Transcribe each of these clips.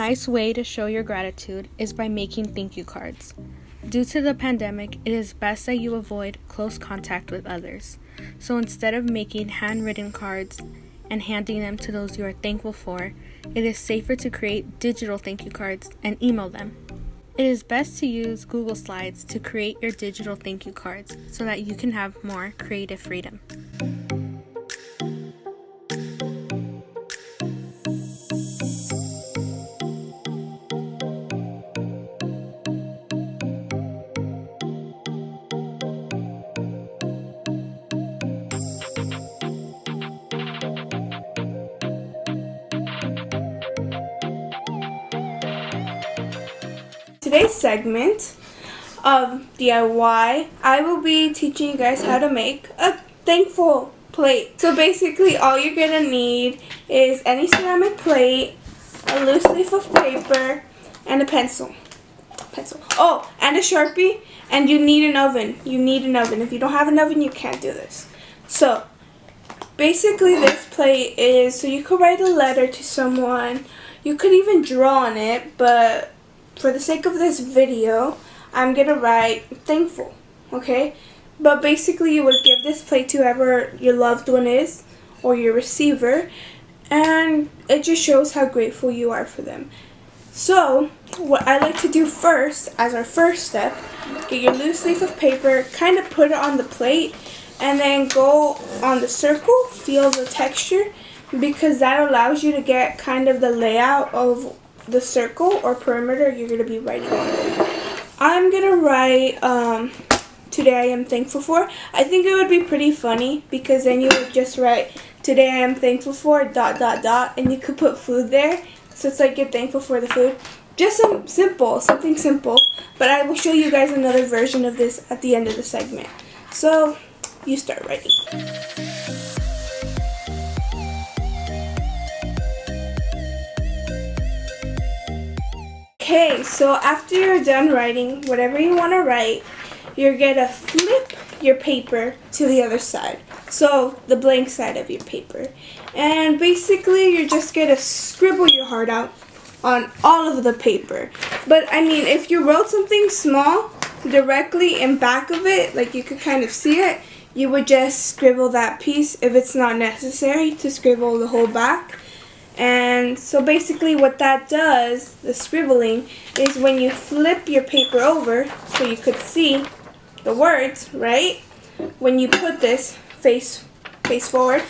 nice way to show your gratitude is by making thank you cards. Due to the pandemic, it is best that you avoid close contact with others. So instead of making handwritten cards and handing them to those you are thankful for, it is safer to create digital thank you cards and email them. It is best to use Google Slides to create your digital thank you cards so that you can have more creative freedom. Today's segment of DIY, I will be teaching you guys how to make a thankful plate. So basically all you're gonna need is any ceramic plate, a loose leaf of paper, and a pencil. Oh, and a Sharpie, and you need an oven. If you don't have an oven, you can't do this. So basically this plate is so you could write a letter to someone. You could even draw on it, but for the sake of this video, I'm gonna write thankful, okay? But basically you would give this plate to whoever your loved one is or your receiver, and it just shows how grateful you are for them. So what I like to do first, as our first step, get your loose leaf of paper, kind of put it on the plate, and then go on the circle, feel the texture, because that allows you to get kind of the layout of the circle or perimeter you're going to be writing on. I'm going to write today I am thankful for. I think it would be pretty funny because then you would just write today I am thankful for ... and you could put food there. So it's like you're thankful for the food. Just something simple. But I will show you guys another version of this at the end of the segment. So you start writing. Okay, so after you're done writing whatever you want to write, you're going to flip your paper to the other side. So the blank side of your paper. And basically you're just going to scribble your heart out on all of the paper. But I mean, if you wrote something small directly in back of it, like you could kind of see it, you would just scribble that piece if it's not necessary to scribble the whole back. And so basically what that does, the scribbling, is when you flip your paper over so you could see the words, right? When you put this face forward,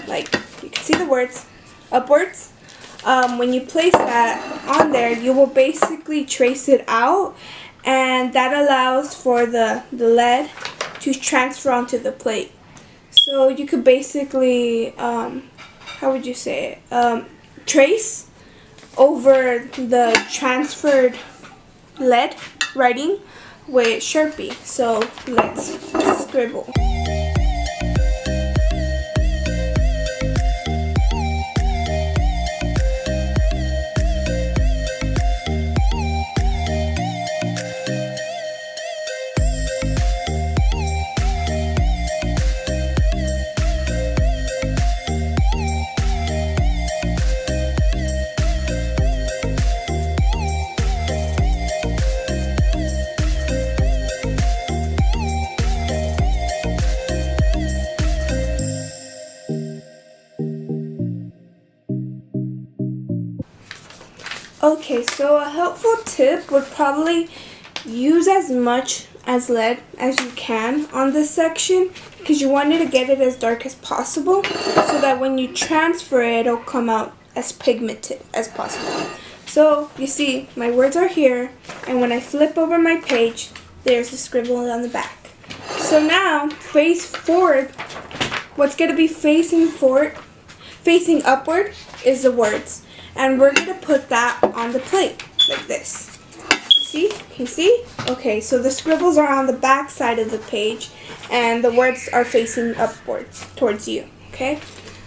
like you can see the words upwards. When you place that on there, you will basically trace it out, and that allows for the lead to transfer onto the plate. So you could basically how would you say it? Trace over the transferred lead writing with Sharpie. So let's scribble. Okay, so a helpful tip would probably use as much as lead as you can on this section, because you wanted to get it as dark as possible so that when you transfer it, it'll come out as pigmented as possible. So you see my words are here, and when I flip over my page, there's a scribble on the back. So now face forward, what's going to be facing upward is the words. And we're going to put that on the plate, like this. See? Can you see? Okay, so the scribbles are on the back side of the page, and the words are facing upwards, towards you, okay?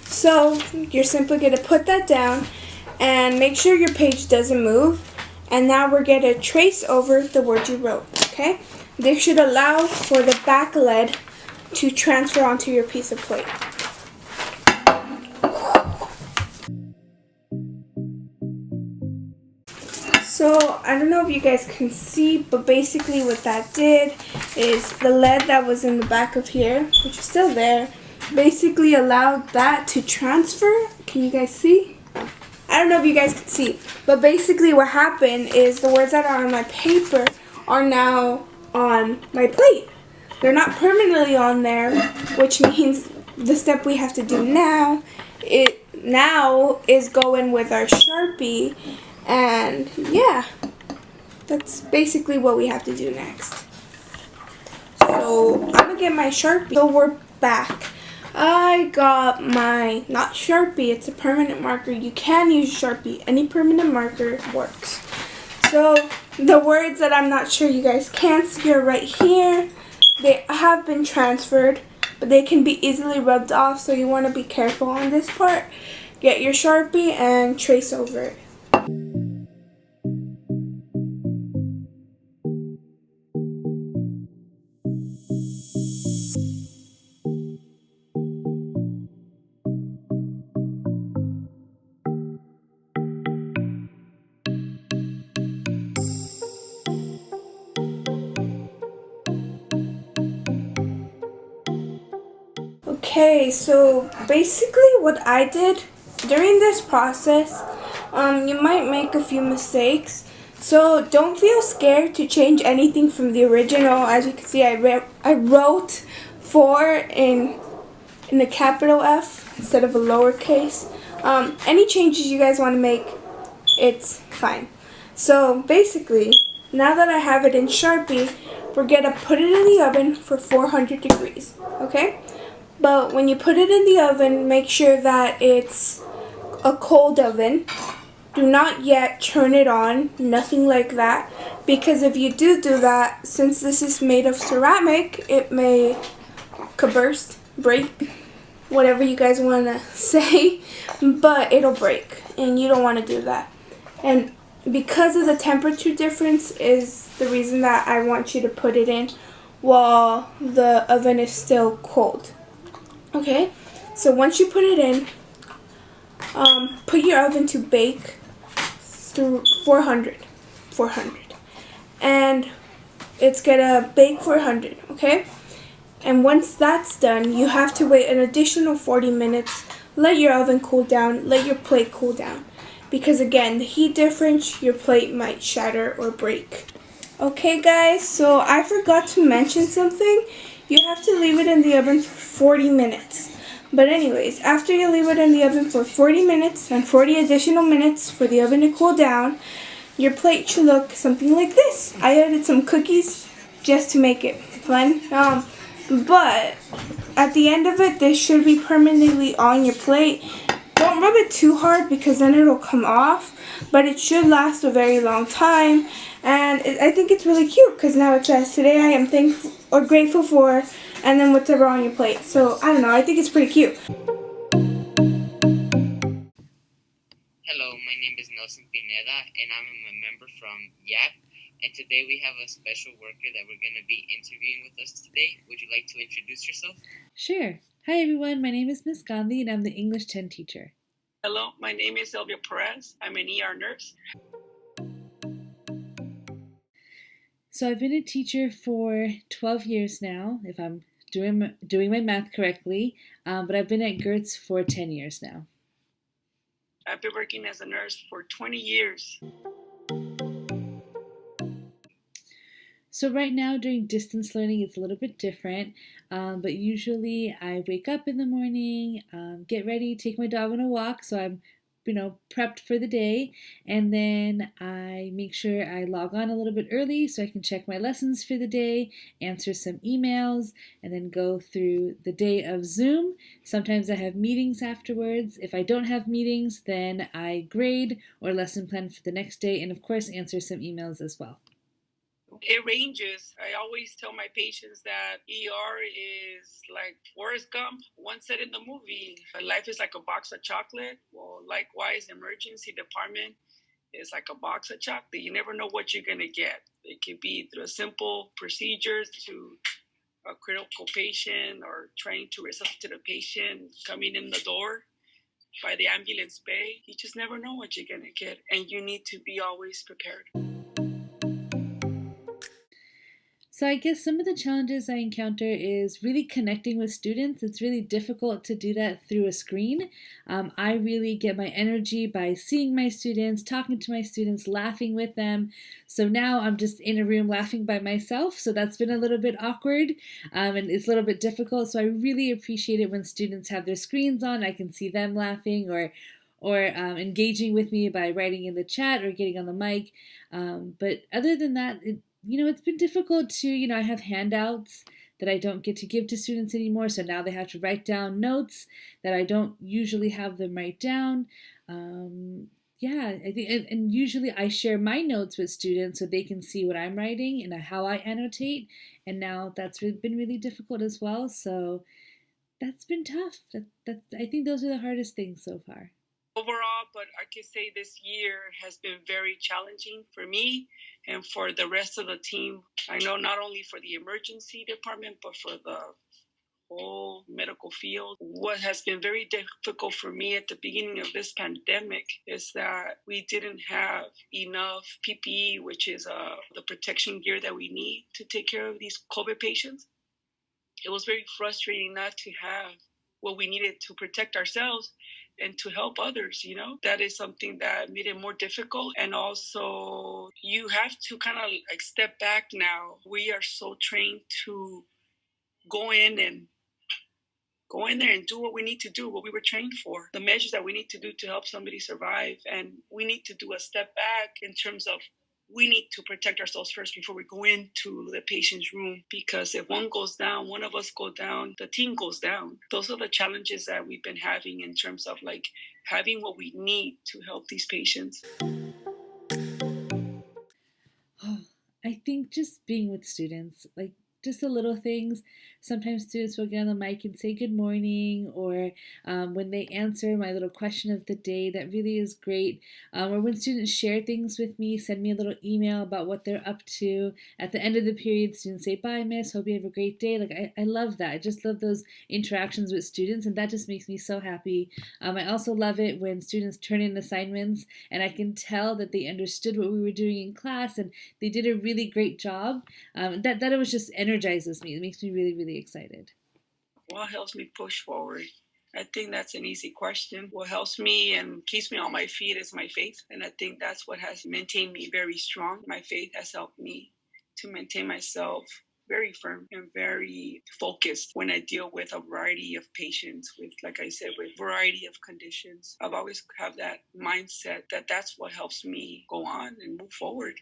So, you're simply going to put that down, and make sure your page doesn't move. And now we're going to trace over the words you wrote, okay? This should allow for the back lead to transfer onto your piece of plate. So I don't know if you guys can see, but basically what that did is the lead that was in the back of here, which is still there, basically allowed that to transfer. Can you guys see? I don't know if you guys can see, but basically what happened is the words that are on my paper are now on my plate. They're not permanently on there, which means the step we have to do now, is go in with our Sharpie, and yeah, that's basically what we have to do next. So I'm gonna get my Sharpie. So we're back. I got my, not Sharpie, it's a permanent marker. You can use Sharpie. Any permanent marker works. So the words that I'm not sure you guys can see are right here. They have been transferred, but they can be easily rubbed off, so you want to be careful on this part. Get your Sharpie and trace over it. Okay, so basically what I did during this process, you might make a few mistakes. So don't feel scared to change anything from the original. As you can see, I wrote 4 in a capital F instead of a lowercase. Any changes you guys want to make, it's fine. So basically, now that I have it in Sharpie, we're going to put it in the oven for 400 degrees, okay? But when you put it in the oven, make sure that it's a cold oven. Do not yet turn it on, nothing like that. Because if you do that, since this is made of ceramic, it may burst, break, whatever you guys want to say, but it'll break, and you don't want to do that. And because of the temperature difference is the reason that I want you to put it in while the oven is still cold. Okay, so once you put it in, put your oven to bake through 400, and it's gonna bake 400, okay? And once that's done, you have to wait an additional 40 minutes, let your oven cool down, let your plate cool down, because again, the heat difference, your plate might shatter or break. Okay guys, so I forgot to mention something. You have to leave it in the oven for 40 minutes. But anyways, after you leave it in the oven for 40 minutes and 40 additional minutes for the oven to cool down, your plate should look something like this. I added some cookies just to make it fun. But at the end of it, this should be permanently on your plate. Don't rub it too hard because then it'll come off, but it should last a very long time. And I think it's really cute because now it says, today I am thankful or grateful for, and then whatever on your plate. So I don't know, I think it's pretty cute. Hello, my name is Nelson Pineda, and I'm a member from YAP. And today we have a special worker that we're going to be interviewing with us today. Would you like to introduce yourself? Sure. Hi, everyone. My name is Miss Gandhi, and I'm the English 10 teacher. Hello, my name is Sylvia Perez. I'm an ER nurse. So I've been a teacher for 12 years now, if I'm doing my math correctly, but I've been at Gertz for 10 years now. I've been working as a nurse for 20 years. So right now during distance learning, it's a little bit different, but usually I wake up in the morning, get ready, take my dog on a walk, so I'm prepped for the day, and then I make sure I log on a little bit early so I can check my lessons for the day, answer some emails, and then go through the day of Zoom. Sometimes I have meetings afterwards. If I don't have meetings, then I grade or lesson plan for the next day, and of course answer some emails as well. It ranges. I always tell my patients that ER is like Forrest Gump once said in the movie, life is like a box of chocolate. Well, likewise, emergency department is like a box of chocolate. You never know what you're going to get. It could be through simple procedures to a critical patient or trying to resuscitate a patient coming in the door. by the ambulance bay, you just never know what you're going to get, and you need to be always prepared. So I guess some of the challenges I encounter is really connecting with students. It's really difficult to do that through a screen. I really get my energy by seeing my students, talking to my students, laughing with them. So now I'm just in a room laughing by myself. So that's been a little bit awkward, and it's a little bit difficult. So I really appreciate it when students have their screens on. I can see them laughing or engaging with me by writing in the chat or getting on the mic. But other than that, it's been difficult to, I have handouts that I don't get to give to students anymore. So now they have to write down notes that I don't usually have them write down. Yeah, I think, and usually I share my notes with students so they can see what I'm writing and how I annotate. And now that's been really difficult as well. So that's been tough. I think those are the hardest things so far. Overall, but I can say this year has been very challenging for me and for the rest of the team. I know not only for the emergency department, but for the whole medical field. What has been very difficult for me at the beginning of this pandemic is that we didn't have enough PPE, which is the protection gear that we need to take care of these COVID patients. It was very frustrating not to have what we needed to protect ourselves and to help others. That is something that made it more difficult. And also you have to kind of like step back now. We are so trained to go in there and do what we need to do, what we were trained for, the measures that we need to do to help somebody survive. And we need to do a step back in terms of we need to protect ourselves first before we go into the patient's room, because if one goes down, one of us go down, the team goes down. Those are the challenges that we've been having in terms of like having what we need to help these patients. I think just being with students, like just the little things. Sometimes students will get on the mic and say good morning, or when they answer my little question of the day, that really is great. Or when students share things with me, send me a little email about what they're up to. At the end of the period, students say, bye, miss, hope you have a great day. Like, I love that. I just love those interactions with students, and that just makes me so happy. I also love it when students turn in assignments, and I can tell that they understood what we were doing in class, and they did a really great job. That it was just energizes me. It makes me really, really excited. What helps me push forward? I think that's an easy question. What helps me and keeps me on my feet is my faith. And I think that's what has maintained me very strong. My faith has helped me to maintain myself very firm and very focused when I deal with a variety of patients with, like I said, with variety of conditions. I've always have that mindset that that's what helps me go on and move forward.